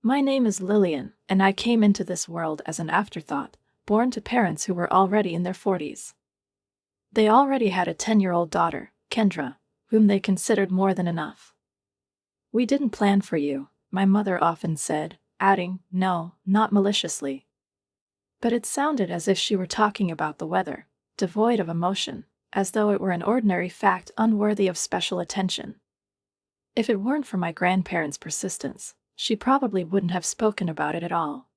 My name is Lillian, and I came into this world as an afterthought, born to parents who were already in their 40s. They already had a 10-year-old daughter, Kendra, whom they considered more than enough. "We didn't plan for you," my mother often said, adding, "No, not maliciously." But it sounded as if she were talking about the weather, devoid of emotion, as though it were an ordinary fact unworthy of special attention. If it weren't for my grandparents' persistence, she probably wouldn't have spoken about it at all.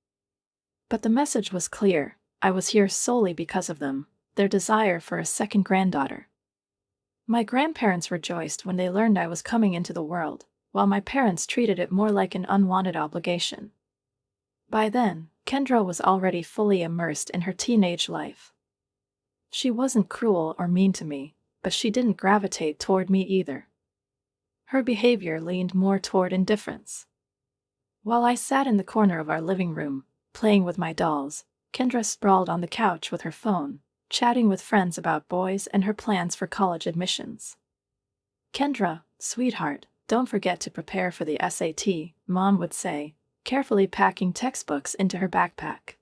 But the message was clear: I was here solely because of them, their desire for a second granddaughter. My grandparents rejoiced when they learned I was coming into the world, while my parents treated it more like an unwanted obligation. By then, Kendra was already fully immersed in her teenage life. She wasn't cruel or mean to me, but she didn't gravitate toward me either. Her behavior leaned more toward indifference. While I sat in the corner of our living room, playing with my dolls, Kendra sprawled on the couch with her phone, chatting with friends about boys and her plans for college admissions. "Kendra, sweetheart, don't forget to prepare for the SAT," Mom would say, carefully packing textbooks into her backpack.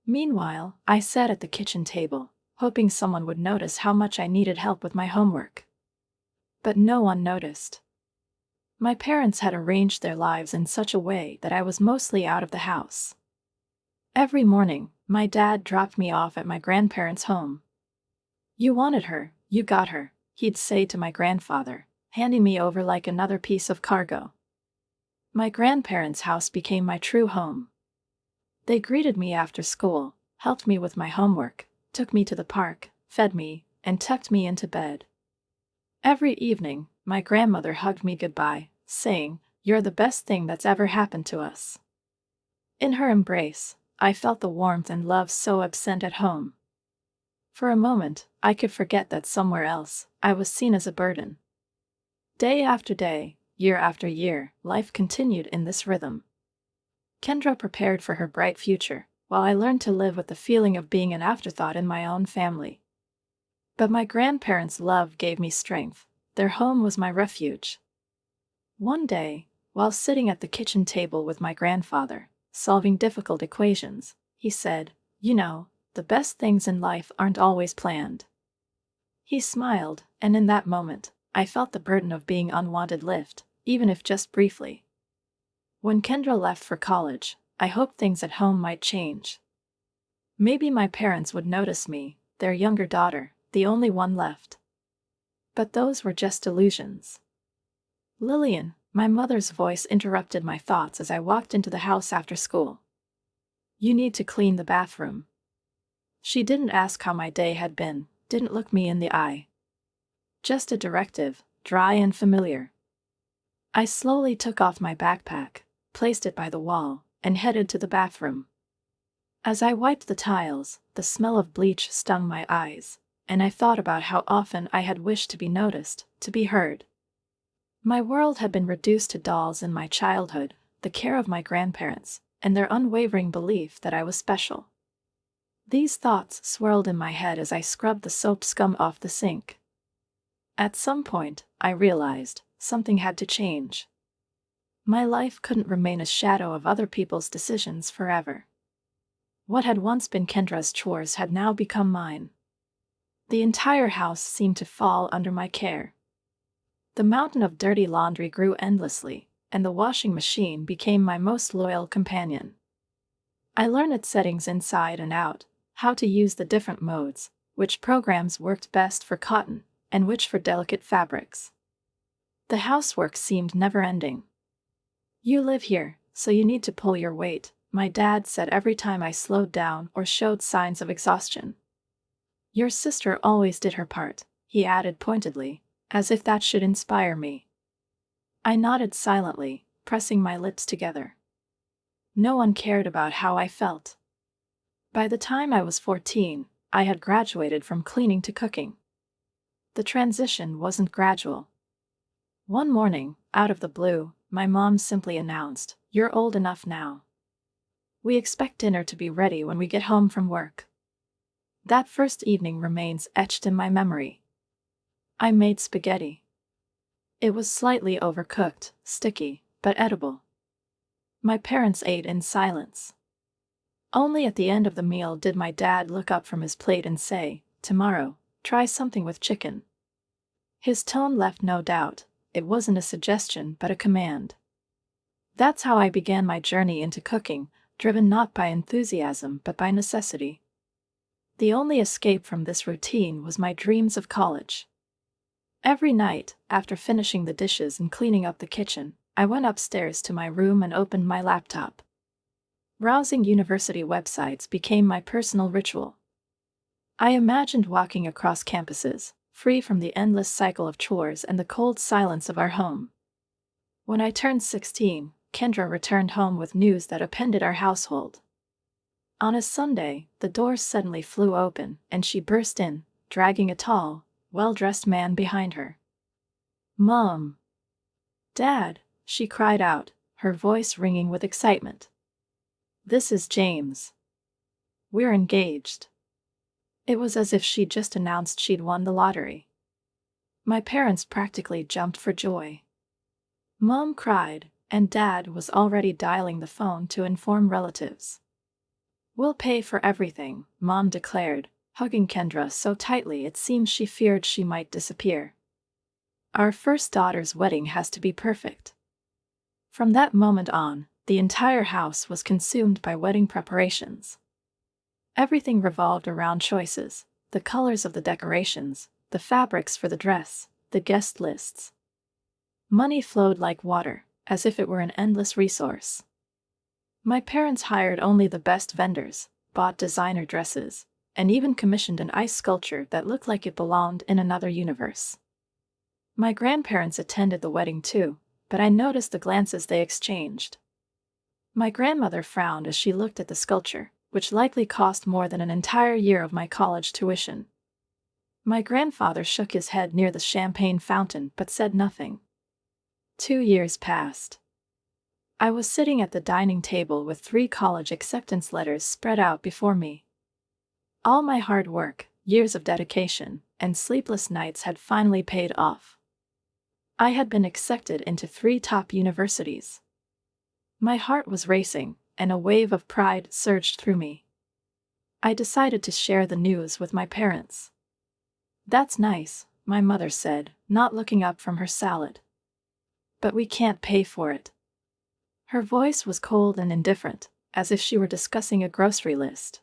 Meanwhile, I sat at the kitchen table, hoping someone would notice how much I needed help with my homework. But no one noticed. My parents had arranged their lives in such a way that I was mostly out of the house. Every morning, my dad dropped me off at my grandparents' home. "You wanted her, you got her," he'd say to my grandfather, handing me over like another piece of cargo. My grandparents' house became my true home. They greeted me after school, helped me with my homework, took me to the park, fed me, and tucked me into bed. Every evening, my grandmother hugged me goodbye, saying, "You're the best thing that's ever happened to us." In her embrace, I felt the warmth and love so absent at home. For a moment, I could forget that somewhere else, I was seen as a burden. Day after day, year after year, life continued in this rhythm. Kendra prepared for her bright future, while I learned to live with the feeling of being an afterthought in my own family. But my grandparents' love gave me strength. Their home was my refuge. One day, while sitting at the kitchen table with my grandfather, solving difficult equations, he said, "You know, the best things in life aren't always planned." He smiled, and in that moment, I felt the burden of being unwanted lift, even if just briefly. When Kendra left for college, I hoped things at home might change. Maybe my parents would notice me, their younger daughter, the only one left. But those were just illusions. "Lillian," my mother's voice interrupted my thoughts as I walked into the house after school. "You need to clean the bathroom." She didn't ask how my day had been, didn't look me in the eye. Just a directive, dry and familiar. I slowly took off my backpack, placed it by the wall, and headed to the bathroom. As I wiped the tiles, the smell of bleach stung my eyes, and I thought about how often I had wished to be noticed, to be heard. My world had been reduced to dolls in my childhood, the care of my grandparents, and their unwavering belief that I was special. These thoughts swirled in my head as I scrubbed the soap scum off the sink. At some point, I realized something had to change. My life couldn't remain a shadow of other people's decisions forever. What had once been Kendra's chores had now become mine. The entire house seemed to fall under my care. The mountain of dirty laundry grew endlessly, and the washing machine became my most loyal companion. I learned its settings inside and out, how to use the different modes, which programs worked best for cotton, and which for delicate fabrics. The housework seemed never-ending. "You live here, so you need to pull your weight," my dad said every time I slowed down or showed signs of exhaustion. "Your sister always did her part," he added pointedly, as if that should inspire me. I nodded silently, pressing my lips together. No one cared about how I felt. By the time I was 14, I had graduated from cleaning to cooking. The transition wasn't gradual. One morning, out of the blue, my mom simply announced, "You're old enough now. We expect dinner to be ready when we get home from work." That first evening remains etched in my memory. I made spaghetti. It was slightly overcooked, sticky, but edible. My parents ate in silence. Only at the end of the meal did my dad look up from his plate and say, "Tomorrow, try something with chicken." His tone left no doubt. It wasn't a suggestion but a command. That's how I began my journey into cooking, driven not by enthusiasm but by necessity. The only escape from this routine was my dreams of college. Every night, after finishing the dishes and cleaning up the kitchen, I went upstairs to my room and opened my laptop. Browsing university websites became my personal ritual. I imagined walking across campuses, free from the endless cycle of chores and the cold silence of our home. When I turned 16, Kendra returned home with news that upended our household. On a Sunday, the doors suddenly flew open, and she burst in, dragging a tall, well-dressed man behind her. "Mom!" "Dad!" she cried out, her voice ringing with excitement. "This is James. We're engaged." It was as if she'd just announced she'd won the lottery. My parents practically jumped for joy. Mom cried, and Dad was already dialing the phone to inform relatives. "We'll pay for everything," Mom declared, hugging Kendra so tightly it seemed she feared she might disappear. "Our first daughter's wedding has to be perfect." From that moment on, the entire house was consumed by wedding preparations. Everything revolved around choices: the colors of the decorations, the fabrics for the dress, the guest lists. Money flowed like water, as if it were an endless resource. My parents hired only the best vendors, bought designer dresses, and even commissioned an ice sculpture that looked like it belonged in another universe. My grandparents attended the wedding too, but I noticed the glances they exchanged. My grandmother frowned as she looked at the sculpture, which likely cost more than an entire year of my college tuition. My grandfather shook his head near the champagne fountain but said nothing. 2 years passed. I was sitting at the dining table with 3 college acceptance letters spread out before me. All my hard work, years of dedication, and sleepless nights had finally paid off. I had been accepted into 3 top universities. My heart was racing, and a wave of pride surged through me. I decided to share the news with my parents. "That's nice," my mother said, not looking up from her salad. "But we can't pay for it." Her voice was cold and indifferent, as if she were discussing a grocery list.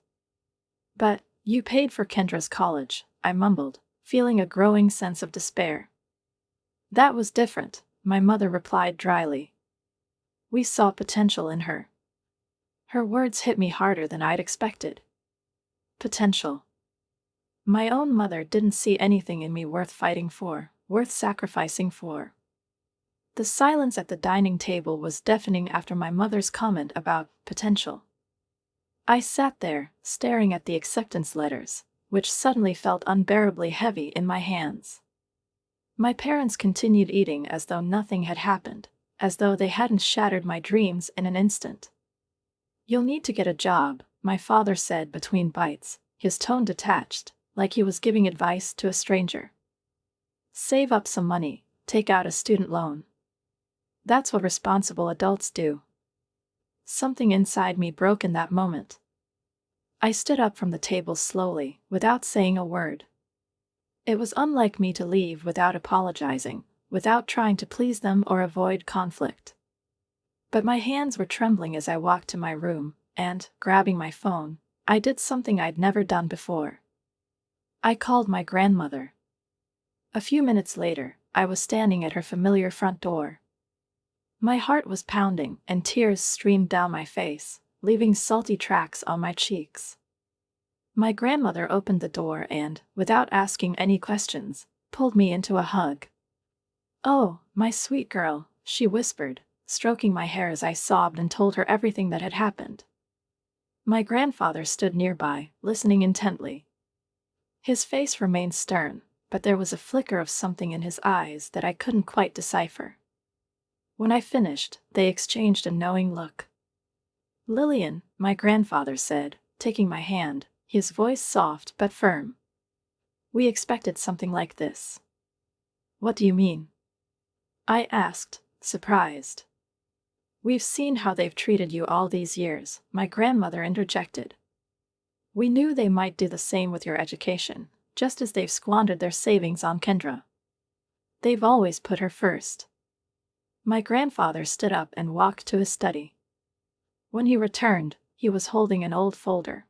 "But you paid for Kendra's college," I mumbled, feeling a growing sense of despair. "That was different," my mother replied dryly. "We saw potential in her." Her words hit me harder than I'd expected. Potential. My own mother didn't see anything in me worth fighting for, worth sacrificing for. The silence at the dining table was deafening after my mother's comment about potential. I sat there, staring at the acceptance letters, which suddenly felt unbearably heavy in my hands. My parents continued eating as though nothing had happened, as though they hadn't shattered my dreams in an instant. "You'll need to get a job," my father said between bites, his tone detached, like he was giving advice to a stranger. "Save up some money, take out a student loan. That's what responsible adults do." Something inside me broke in that moment. I stood up from the table slowly, without saying a word. It was unlike me to leave without apologizing, without trying to please them or avoid conflict. But my hands were trembling as I walked to my room, and, grabbing my phone, I did something I'd never done before. I called my grandmother. A few minutes later, I was standing at her familiar front door. My heart was pounding, and tears streamed down my face, leaving salty tracks on my cheeks. My grandmother opened the door and, without asking any questions, pulled me into a hug. "Oh, my sweet girl," she whispered, stroking my hair as I sobbed and told her everything that had happened. My grandfather stood nearby, listening intently. His face remained stern, but there was a flicker of something in his eyes that I couldn't quite decipher. When I finished, they exchanged a knowing look. "Lillian," my grandfather said, taking my hand, his voice soft but firm. "We expected something like this." "What do you mean?" I asked, surprised. We've seen how they've treated you all these years, my grandmother interjected. We knew they might do the same with your education, just as they've squandered their savings on Kendra. They've always put her first. My grandfather stood up and walked to his study. When he returned, he was holding an old folder.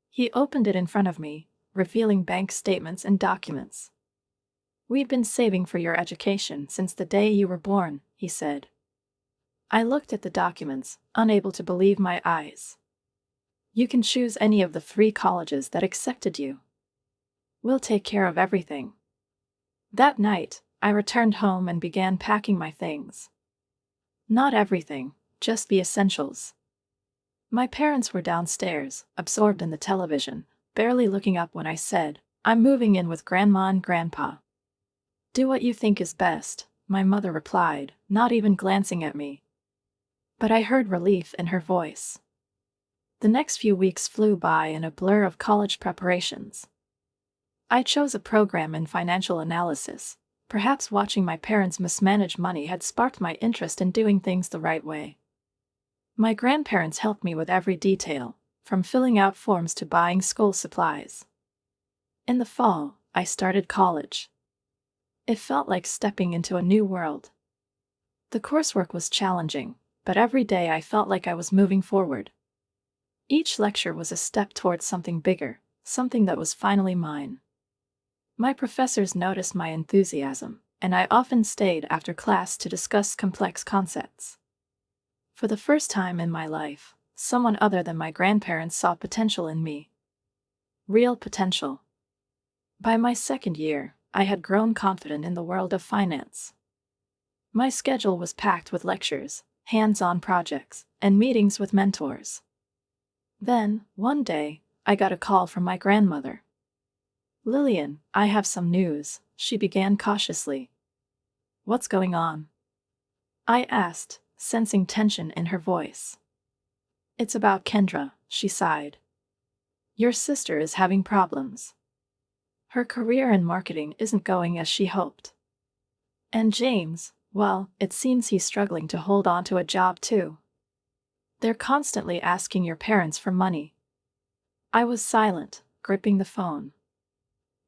He opened it in front of me, revealing bank statements and documents. We've been saving for your education since the day you were born, he said. I looked at the documents, unable to believe my eyes. You can choose any of the 3 colleges that accepted you. We'll take care of everything. That night, I returned home and began packing my things. Not everything, just the essentials. My parents were downstairs, absorbed in the television, barely looking up when I said, I'm moving in with Grandma and Grandpa. Do what you think is best, my mother replied, not even glancing at me. But I heard relief in her voice. The next few weeks flew by in a blur of college preparations. I chose a program in financial analysis. Perhaps watching my parents mismanage money had sparked my interest in doing things the right way. My grandparents helped me with every detail, from filling out forms to buying school supplies. In the fall, I started college. It felt like stepping into a new world. The coursework was challenging, but every day I felt like I was moving forward. Each lecture was a step towards something bigger, something that was finally mine. My professors noticed my enthusiasm, and I often stayed after class to discuss complex concepts. For the first time in my life, someone other than my grandparents saw potential in me. Real potential. By my second year, I had grown confident in the world of finance. My schedule was packed with lectures, hands-on projects, and meetings with mentors. Then, one day, I got a call from my grandmother. Lillian, I have some news, she began cautiously. What's going on? I asked, sensing tension in her voice. It's about Kendra, she sighed. Your sister is having problems. Her career in marketing isn't going as she hoped. And James, well, it seems he's struggling to hold on to a job too. They're constantly asking your parents for money. I was silent, gripping the phone.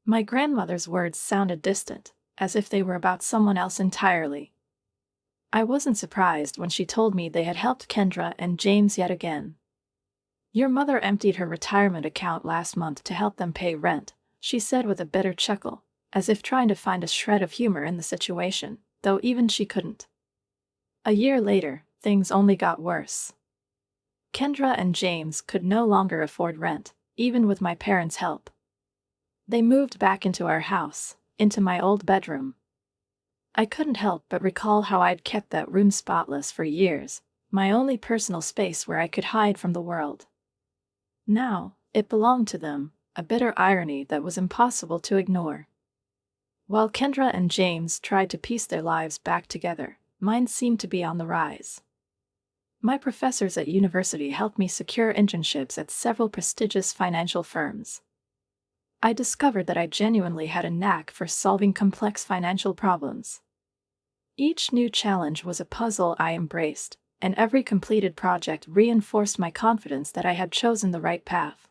My grandmother's words sounded distant, as if they were about someone else entirely. I wasn't surprised when she told me they had helped Kendra and James yet again. Your mother emptied her retirement account last month to help them pay rent, she said with a bitter chuckle, as if trying to find a shred of humor in the situation, though even she couldn't. A year later, things only got worse. Kendra and James could no longer afford rent, even with my parents' help. They moved back into our house, into my old bedroom. I couldn't help but recall how I'd kept that room spotless for years, my only personal space where I could hide from the world. Now, it belonged to them, a bitter irony that was impossible to ignore. While Kendra and James tried to piece their lives back together, mine seemed to be on the rise. My professors at university helped me secure internships at several prestigious financial firms. I discovered that I genuinely had a knack for solving complex financial problems. Each new challenge was a puzzle I embraced, and every completed project reinforced my confidence that I had chosen the right path.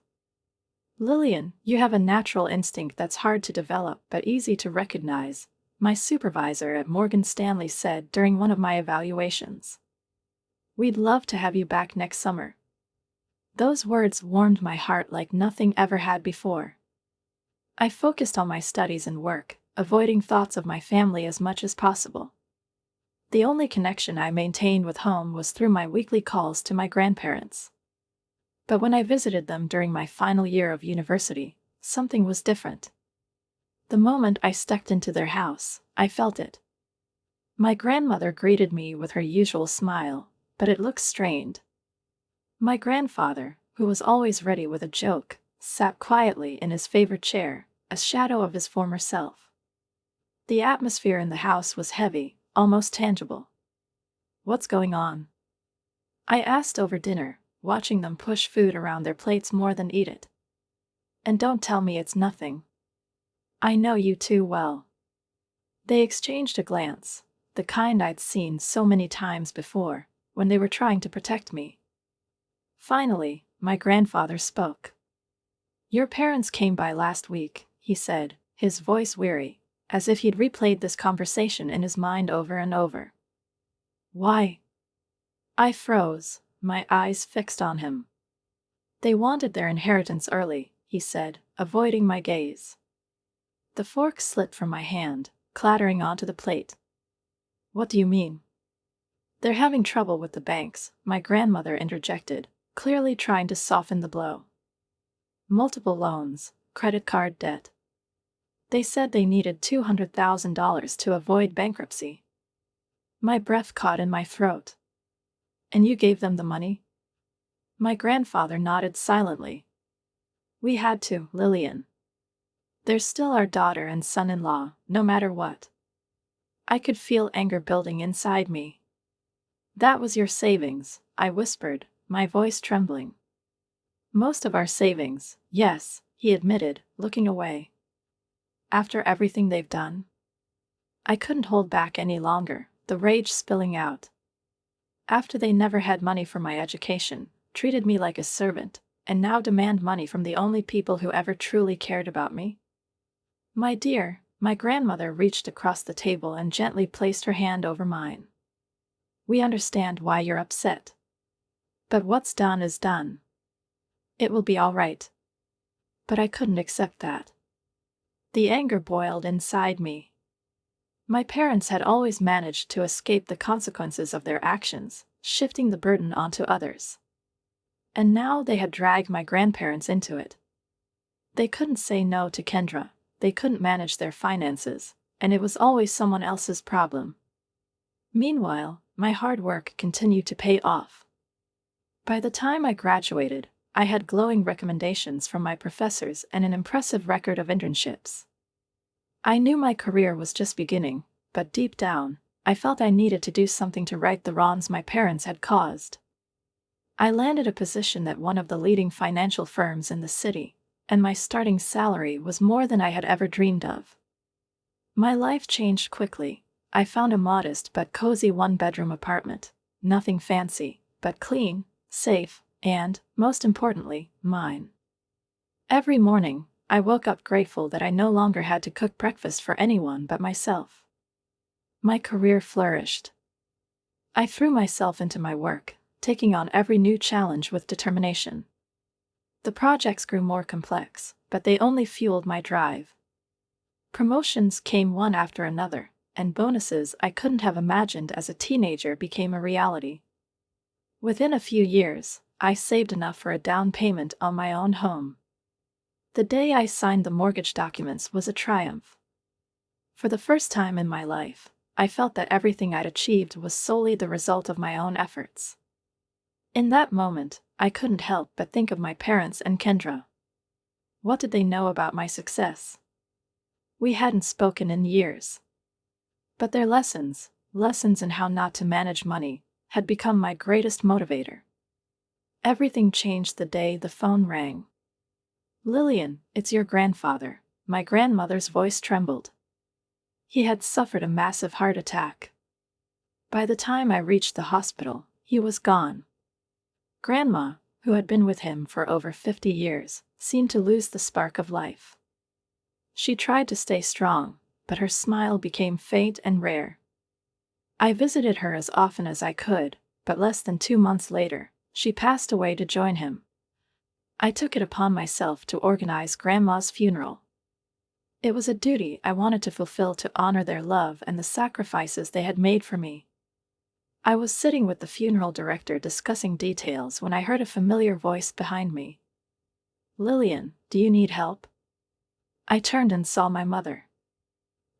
Lillian, you have a natural instinct that's hard to develop but easy to recognize, my supervisor at Morgan Stanley said during one of my evaluations. We'd love to have you back next summer. Those words warmed my heart like nothing ever had before. I focused on my studies and work, avoiding thoughts of my family as much as possible. The only connection I maintained with home was through my weekly calls to my grandparents. But when I visited them during my final year of university, something was different. The moment I stepped into their house, I felt it. My grandmother greeted me with her usual smile, but it looked strained. My grandfather, who was always ready with a joke, sat quietly in his favorite chair, a shadow of his former self. The atmosphere in the house was heavy, almost tangible. What's going on? I asked over dinner, watching them push food around their plates more than eat it. And don't tell me it's nothing. I know you too well. They exchanged a glance, the kind I'd seen so many times before, when they were trying to protect me. Finally, my grandfather spoke. "Your parents came by last week," he said, his voice weary, as if he'd replayed this conversation in his mind over and over. "Why?" I froze, my eyes fixed on him. "They wanted their inheritance early," he said, avoiding my gaze. The fork slipped from my hand, clattering onto the plate. "What do you mean?" "They're having trouble with the banks," my grandmother interjected, clearly trying to soften the blow. "Multiple loans, credit card debt. They said they needed $200,000 to avoid bankruptcy." My breath caught in my throat. "And you gave them the money?" My grandfather nodded silently. "We had to, Lillian. They're still our daughter and son-in-law, no matter what." I could feel anger building inside me. "That was your savings," I whispered, my voice trembling. "Most of our savings, yes," he admitted, looking away. "After everything they've done?" I couldn't hold back any longer, the rage spilling out. "After they never had money for my education, treated me like a servant, and now demand money from the only people who ever truly cared about me?" "My dear," my grandmother reached across the table and gently placed her hand over mine. "We understand why you're upset. But what's done is done. It will be all right." But I couldn't accept that. The anger boiled inside me. My parents had always managed to escape the consequences of their actions, shifting the burden onto others. And now they had dragged my grandparents into it. They couldn't say no to Kendra, they couldn't manage their finances, and it was always someone else's problem. Meanwhile, my hard work continued to pay off. By the time I graduated, I had glowing recommendations from my professors and an impressive record of internships. I knew my career was just beginning, but deep down, I felt I needed to do something to right the wrongs my parents had caused. I landed a position at one of the leading financial firms in the city, and my starting salary was more than I had ever dreamed of. My life changed quickly. I found a modest but cozy one-bedroom apartment, nothing fancy, but clean, safe, and, most importantly, mine. Every morning, I woke up grateful that I no longer had to cook breakfast for anyone but myself. My career flourished. I threw myself into my work, taking on every new challenge with determination. The projects grew more complex, but they only fueled my drive. Promotions came one after another, and bonuses I couldn't have imagined as a teenager became a reality. Within a few years, I saved enough for a down payment on my own home. The day I signed the mortgage documents was a triumph. For the first time in my life, I felt that everything I'd achieved was solely the result of my own efforts. In that moment, I couldn't help but think of my parents and Kendra. What did they know about my success? We hadn't spoken in years. But their lessons in how not to manage money, had become my greatest motivator. Everything changed the day the phone rang. "Lillian, it's your grandfather." My grandmother's voice trembled. He had suffered a massive heart attack. By the time I reached the hospital, he was gone. Grandma, who had been with him for over 50 years, seemed to lose the spark of life. She tried to stay strong, but her smile became faint and rare. I visited her as often as I could, but less than 2 months later, she passed away to join him. I took it upon myself to organize Grandma's funeral. It was a duty I wanted to fulfill to honor their love and the sacrifices they had made for me. I was sitting with the funeral director discussing details when I heard a familiar voice behind me. "Lillian, do you need help?" I turned and saw my mother.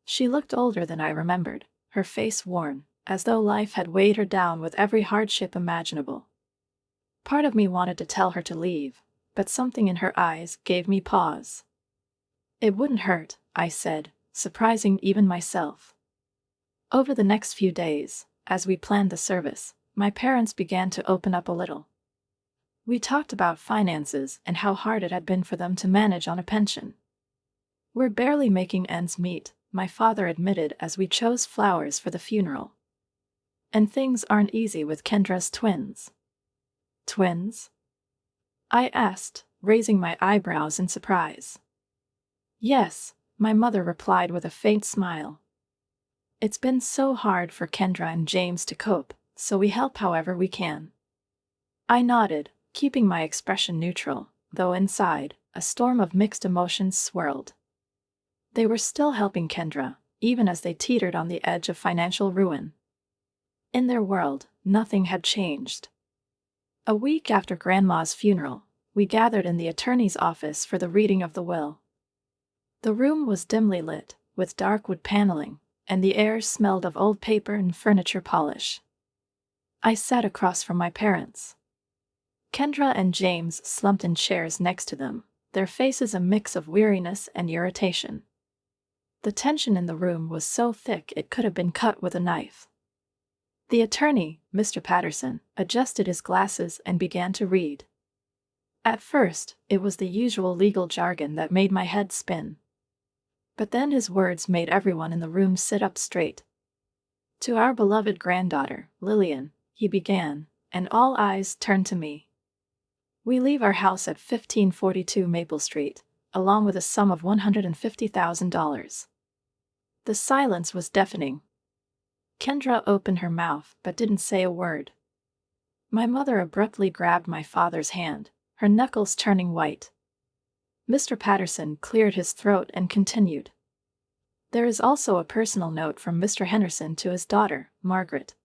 She looked older than I remembered, her face worn, as though life had weighed her down with every hardship imaginable. Part of me wanted to tell her to leave, but something in her eyes gave me pause. "It wouldn't hurt," I said, surprising even myself. Over the next few days, as we planned the service, my parents began to open up a little. We talked about finances and how hard it had been for them to manage on a pension. "We're barely making ends meet," my father admitted as we chose flowers for the funeral. And things aren't easy with Kendra's twins. Twins? I asked, raising my eyebrows in surprise. Yes, my mother replied with a faint smile. It's been so hard for Kendra and James to cope, so we help however we can. I nodded, keeping my expression neutral, though inside, a storm of mixed emotions swirled. They were still helping Kendra, even as they teetered on the edge of financial ruin. In their world, nothing had changed. A week after Grandma's funeral, we gathered in the attorney's office for the reading of the will. The room was dimly lit, with dark wood paneling, and the air smelled of old paper and furniture polish. I sat across from my parents. Kendra and James slumped in chairs next to them, their faces a mix of weariness and irritation. The tension in the room was so thick it could have been cut with a knife. The attorney, Mr. Patterson, adjusted his glasses and began to read. At first, it was the usual legal jargon that made my head spin. But then his words made everyone in the room sit up straight. To our beloved granddaughter, Lillian, he began, and all eyes turned to me. We leave our house at 1542 Maple Street, along with a sum of $150,000. The silence was deafening. Kendra opened her mouth but didn't say a word. My mother abruptly grabbed my father's hand, her knuckles turning white. Mr. Patterson cleared his throat and continued. There is also a personal note from Mr. Henderson to his daughter, Margaret.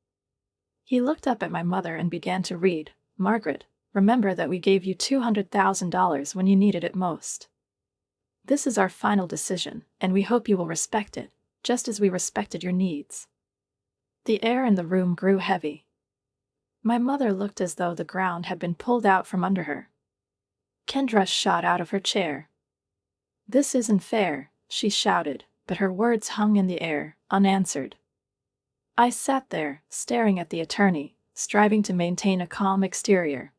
He looked up at my mother and began to read, Margaret, remember that we gave you $200,000 when you needed it most. This is our final decision, and we hope you will respect it, just as we respected your needs. The air in the room grew heavy. My mother looked as though the ground had been pulled out from under her. Kendra shot out of her chair. This isn't fair, she shouted, but her words hung in the air, unanswered. I sat there, staring at the attorney, striving to maintain a calm exterior.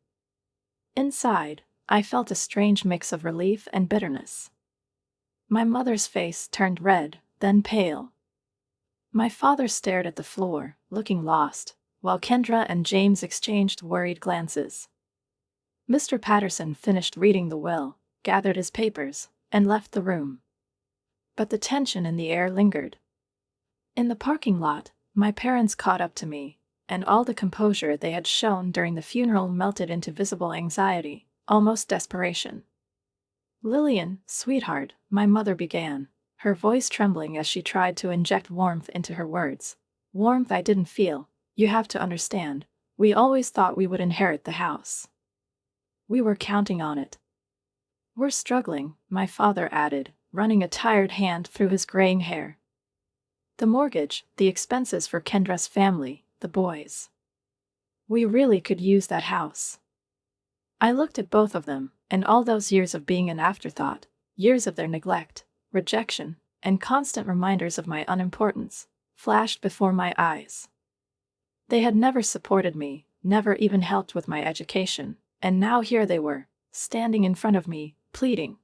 Inside, I felt a strange mix of relief and bitterness. My mother's face turned red, then pale. My father stared at the floor, looking lost, while Kendra and James exchanged worried glances. Mr. Patterson finished reading the will, gathered his papers, and left the room. But the tension in the air lingered. In the parking lot, my parents caught up to me, and all the composure they had shown during the funeral melted into visible anxiety, almost desperation. Lillian, sweetheart, my mother began, her voice trembling as she tried to inject warmth into her words. Warmth I didn't feel. You have to understand, we always thought we would inherit the house. We were counting on it. We're struggling, my father added, running a tired hand through his graying hair. The mortgage, the expenses for Kendra's family, the boys. We really could use that house. I looked at both of them, and all those years of being an afterthought, years of their neglect, rejection, and constant reminders of my unimportance, flashed before my eyes. They had never supported me, never even helped with my education, and now here they were, standing in front of me, pleading.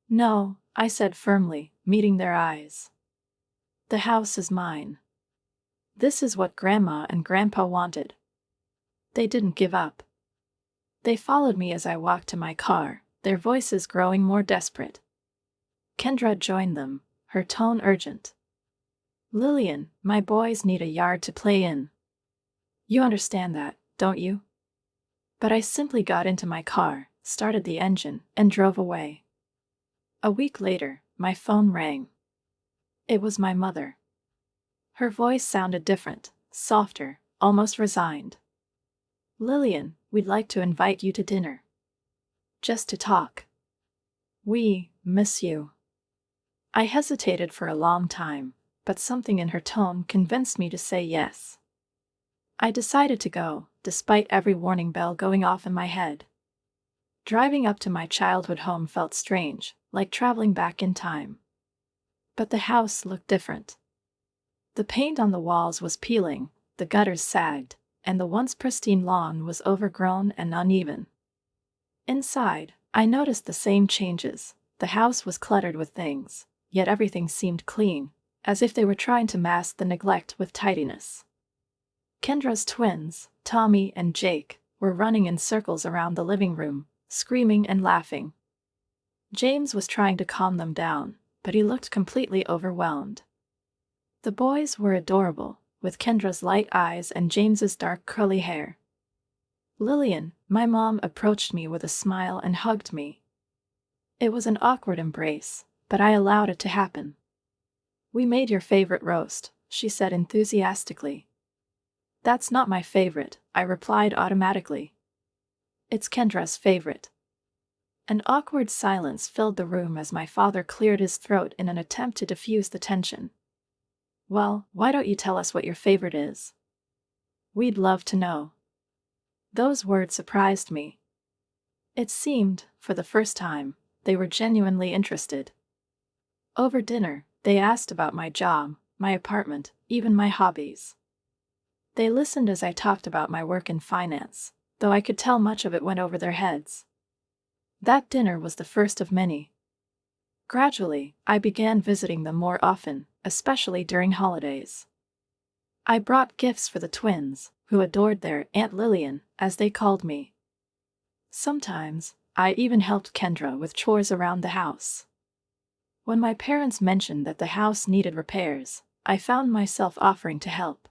No, I said firmly, meeting their eyes. The house is mine. This is what Grandma and Grandpa wanted. They didn't give up. They followed me as I walked to my car, their voices growing more desperate. Kendra joined them, her tone urgent. Lillian, my boys need a yard to play in. You understand that, don't you? But I simply got into my car, started the engine, and drove away. A week later, my phone rang. It was my mother. Her voice sounded different, softer, almost resigned. Lillian, we'd like to invite you to dinner. Just to talk. We miss you. I hesitated for a long time, but something in her tone convinced me to say yes. I decided to go, despite every warning bell going off in my head. Driving up to my childhood home felt strange, like traveling back in time. But the house looked different. The paint on the walls was peeling, the gutters sagged, and the once pristine lawn was overgrown and uneven. Inside, I noticed the same changes. The house was cluttered with things, yet everything seemed clean, as if they were trying to mask the neglect with tidiness. Kendra's twins, Tommy and Jake, were running in circles around the living room, screaming and laughing. James was trying to calm them down, but he looked completely overwhelmed. The boys were adorable, with Kendra's light eyes and James's dark curly hair. Lillian, my mom, approached me with a smile and hugged me. It was an awkward embrace, but I allowed it to happen. "We made your favorite roast," she said enthusiastically. "That's not my favorite," I replied automatically. "It's Kendra's favorite." An awkward silence filled the room as my father cleared his throat in an attempt to diffuse the tension. "Well, why don't you tell us what your favorite is? We'd love to know." Those words surprised me. It seemed, for the first time, they were genuinely interested. Over dinner, they asked about my job, my apartment, even my hobbies. They listened as I talked about my work in finance, though I could tell much of it went over their heads. That dinner was the first of many. Gradually, I began visiting them more often, especially during holidays. I brought gifts for the twins, who adored their Aunt Lillian, as they called me. Sometimes, I even helped Kendra with chores around the house. When my parents mentioned that the house needed repairs, I found myself offering to help.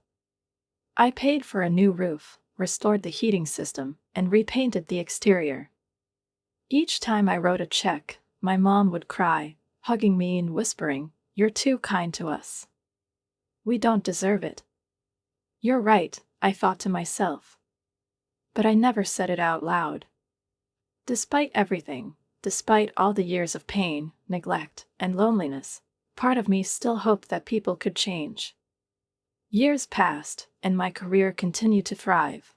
I paid for a new roof, restored the heating system, and repainted the exterior. Each time I wrote a check, my mom would cry, hugging me and whispering, "You're too kind to us. We don't deserve it." "You're right," I thought to myself. But I never said it out loud. Despite everything, despite all the years of pain, neglect, and loneliness, part of me still hoped that people could change. Years passed, and my career continued to thrive.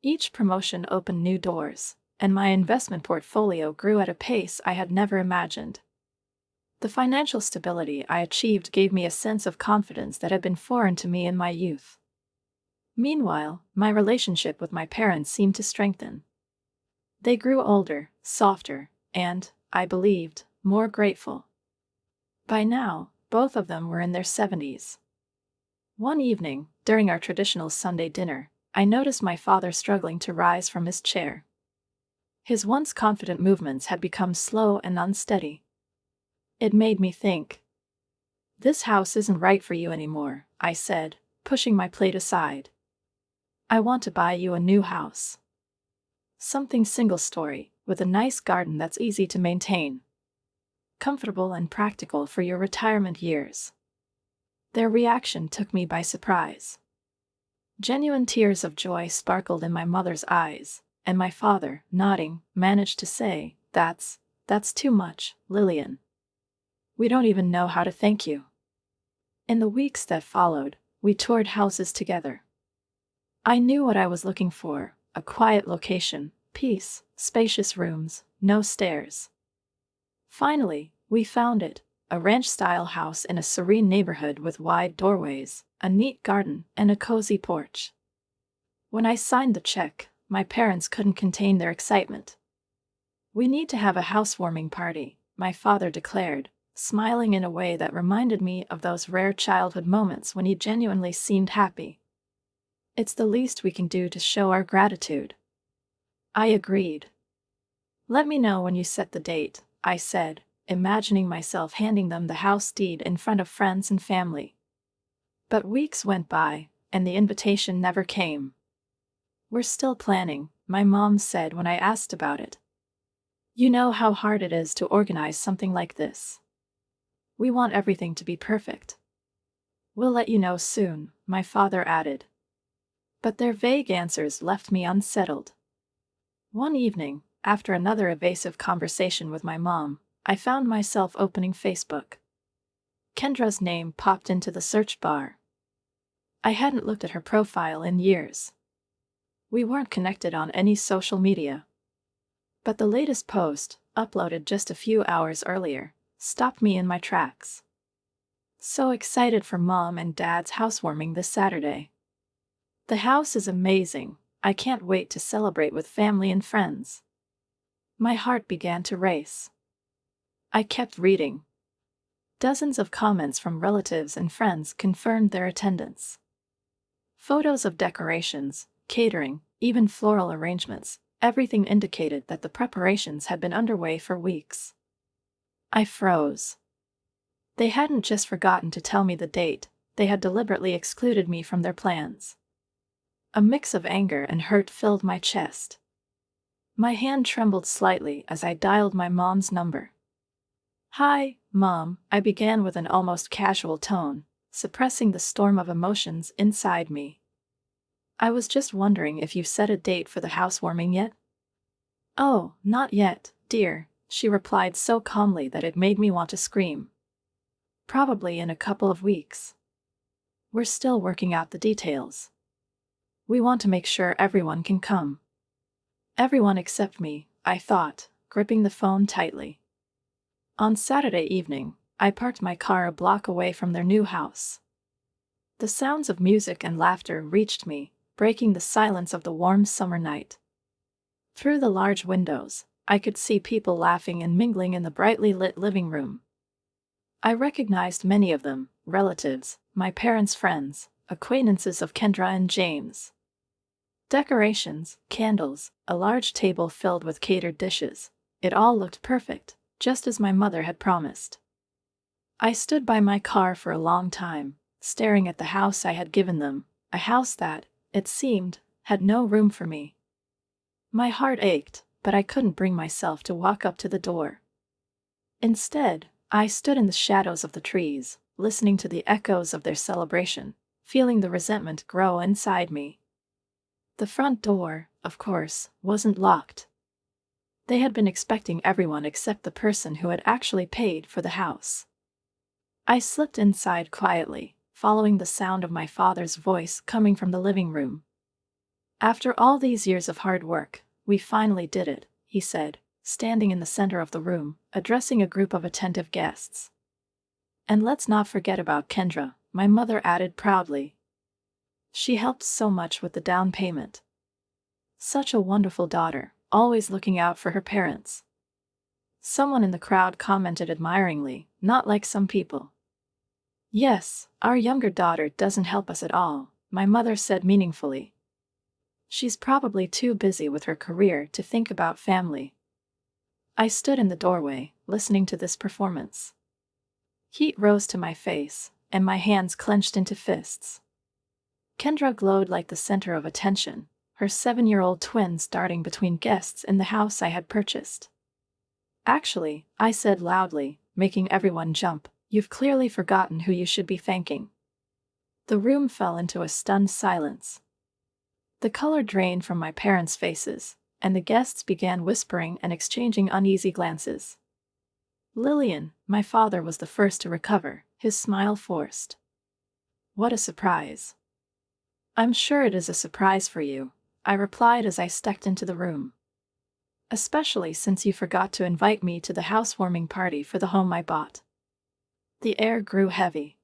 Each promotion opened new doors, and my investment portfolio grew at a pace I had never imagined. The financial stability I achieved gave me a sense of confidence that had been foreign to me in my youth. Meanwhile, my relationship with my parents seemed to strengthen. They grew older, softer, and, I believed, more grateful. By now, both of them were in their 70s. One evening, during our traditional Sunday dinner, I noticed my father struggling to rise from his chair. His once confident movements had become slow and unsteady. It made me think. "This house isn't right for you anymore," I said, pushing my plate aside. "I want to buy you a new house. Something single-story, with a nice garden that's easy to maintain. Comfortable and practical for your retirement years." Their reaction took me by surprise. Genuine tears of joy sparkled in my mother's eyes, and my father, nodding, managed to say, That's too much, Lillian. We don't even know how to thank you." In the weeks that followed, we toured houses together. I knew what I was looking for: a quiet location, peace, spacious rooms, no stairs. Finally, we found it: a ranch-style house in a serene neighborhood with wide doorways, a neat garden, and a cozy porch. When I signed the check, my parents couldn't contain their excitement. "We need to have a housewarming party," my father declared, smiling in a way that reminded me of those rare childhood moments when he genuinely seemed happy. "It's the least we can do to show our gratitude." I agreed. "Let me know when you set the date," I said, imagining myself handing them the house deed in front of friends and family. But weeks went by, and the invitation never came. "We're still planning," my mom said when I asked about it. "You know how hard it is to organize something like this. We want everything to be perfect." "We'll let you know soon," my father added. But their vague answers left me unsettled. One evening, after another evasive conversation with my mom, I found myself opening Facebook. Kendra's name popped into the search bar. I hadn't looked at her profile in years. We weren't connected on any social media. But the latest post, uploaded just a few hours earlier, stopped me in my tracks. "So excited for Mom and Dad's housewarming this Saturday. The house is amazing. I can't wait to celebrate with family and friends." My heart began to race. I kept reading. Dozens of comments from relatives and friends confirmed their attendance. Photos of decorations, catering, even floral arrangements, everything indicated that the preparations had been underway for weeks. I froze. They hadn't just forgotten to tell me the date, they had deliberately excluded me from their plans. A mix of anger and hurt filled my chest. My hand trembled slightly as I dialed my mom's number. "Hi, Mom," I began with an almost casual tone, suppressing the storm of emotions inside me. "I was just wondering if you've set a date for the housewarming yet?" "Oh, not yet, dear," she replied so calmly that it made me want to scream. "Probably in a couple of weeks. We're still working out the details. We want to make sure everyone can come." Everyone except me, I thought, gripping the phone tightly. On Saturday evening, I parked my car a block away from their new house. The sounds of music and laughter reached me, breaking the silence of the warm summer night. Through the large windows, I could see people laughing and mingling in the brightly lit living room. I recognized many of them, relatives, my parents' friends, acquaintances of Kendra and James. Decorations, candles, a large table filled with catered dishes. It all looked perfect, just as my mother had promised. I stood by my car for a long time, staring at the house I had given them, a house that, it seemed, had no room for me. My heart ached, but I couldn't bring myself to walk up to the door. Instead, I stood in the shadows of the trees, listening to the echoes of their celebration, feeling the resentment grow inside me. The front door, of course, wasn't locked. They had been expecting everyone except the person who had actually paid for the house. I slipped inside quietly, following the sound of my father's voice coming from the living room. "After all these years of hard work, we finally did it," he said, standing in the center of the room, addressing a group of attentive guests. "And let's not forget about Kendra," my mother added proudly. "She helped so much with the down payment. Such a wonderful daughter, always looking out for her parents." Someone in the crowd commented admiringly, "Not like some people." "Yes, our younger daughter doesn't help us at all," my mother said meaningfully. "She's probably too busy with her career to think about family." I stood in the doorway, listening to this performance. Heat rose to my face, and my hands clenched into fists. Kendra glowed like the center of attention, her 7-year-old twins darting between guests in the house I had purchased. "Actually," I said loudly, making everyone jump, "you've clearly forgotten who you should be thanking." The room fell into a stunned silence. The color drained from my parents' faces, and the guests began whispering and exchanging uneasy glances. Lillian, my father, was the first to recover, his smile forced. "What a surprise." "I'm sure it is a surprise for you," I replied as I stepped into the room. "Especially since you forgot to invite me to the housewarming party for the home I bought." The air grew heavy.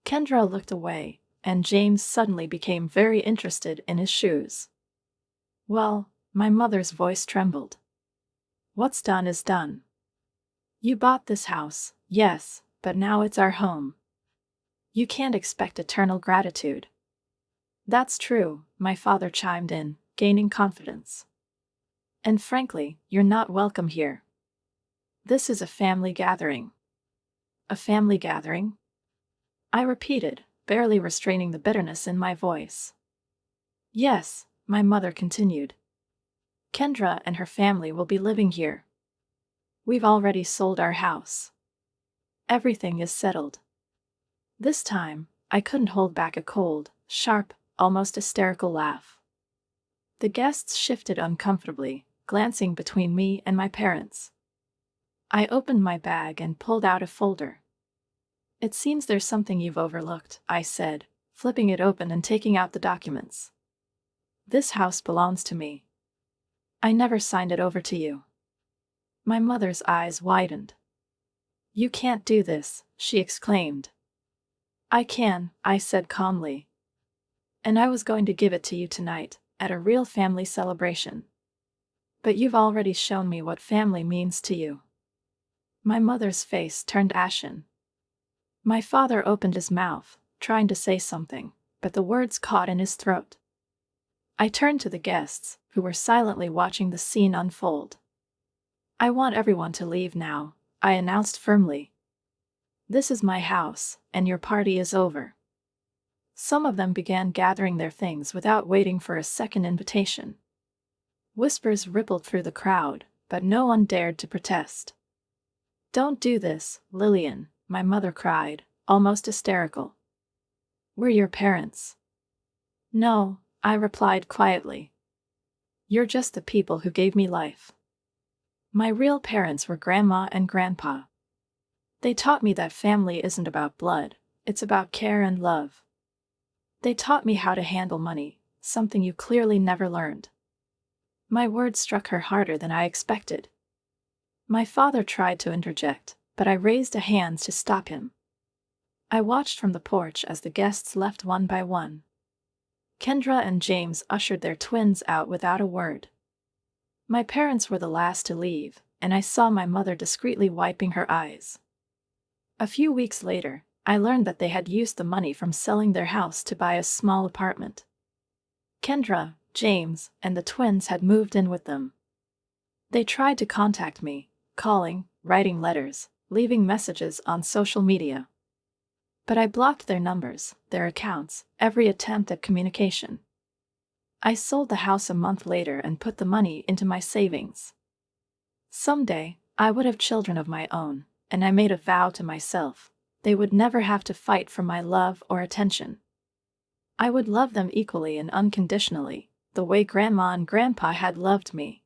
Kendra looked away, and James suddenly became very interested in his shoes. "Well," my mother's voice trembled. "What's done is done. You bought this house, yes, but now it's our home. You can't expect eternal gratitude." "That's true," my father chimed in, gaining confidence. "And frankly, you're not welcome here. This is a family gathering." "A family gathering?" I repeated, barely restraining the bitterness in my voice. "Yes," my mother continued. "Kendra and her family will be living here. We've already sold our house. Everything is settled." This time, I couldn't hold back a cold, sharp, almost hysterical laugh. The guests shifted uncomfortably, glancing between me and my parents. I opened my bag and pulled out a folder. "It seems there's something you've overlooked," I said, flipping it open and taking out the documents. "This house belongs to me. I never signed it over to you." My mother's eyes widened. "You can't do this," she exclaimed. "I can," I said calmly. "And I was going to give it to you tonight, at a real family celebration. But you've already shown me what family means to you." My mother's face turned ashen. My father opened his mouth, trying to say something, but the words caught in his throat. I turned to the guests, who were silently watching the scene unfold. "I want everyone to leave now," I announced firmly. "This is my house, and your party is over." Some of them began gathering their things without waiting for a second invitation. Whispers rippled through the crowd, but no one dared to protest. "Don't do this, Lillian," my mother cried, almost hysterical. "We're your parents." "No," I replied quietly. "You're just the people who gave me life." My real parents were Grandma and Grandpa. They taught me that family isn't about blood, it's about care and love. They taught me how to handle money, something you clearly never learned. My words struck her harder than I expected. My father tried to interject, but I raised a hand to stop him. I watched from the porch as the guests left one by one. Kendra and James ushered their twins out without a word. My parents were the last to leave, and I saw my mother discreetly wiping her eyes. A few weeks later, I learned that they had used the money from selling their house to buy a small apartment. Kendra, James, and the twins had moved in with them. They tried to contact me, calling, writing letters, leaving messages on social media. But I blocked their numbers, their accounts, every attempt at communication. I sold the house a month later and put the money into my savings. Someday, I would have children of my own, and I made a vow to myself: they would never have to fight for my love or attention. I would love them equally and unconditionally, the way Grandma and Grandpa had loved me.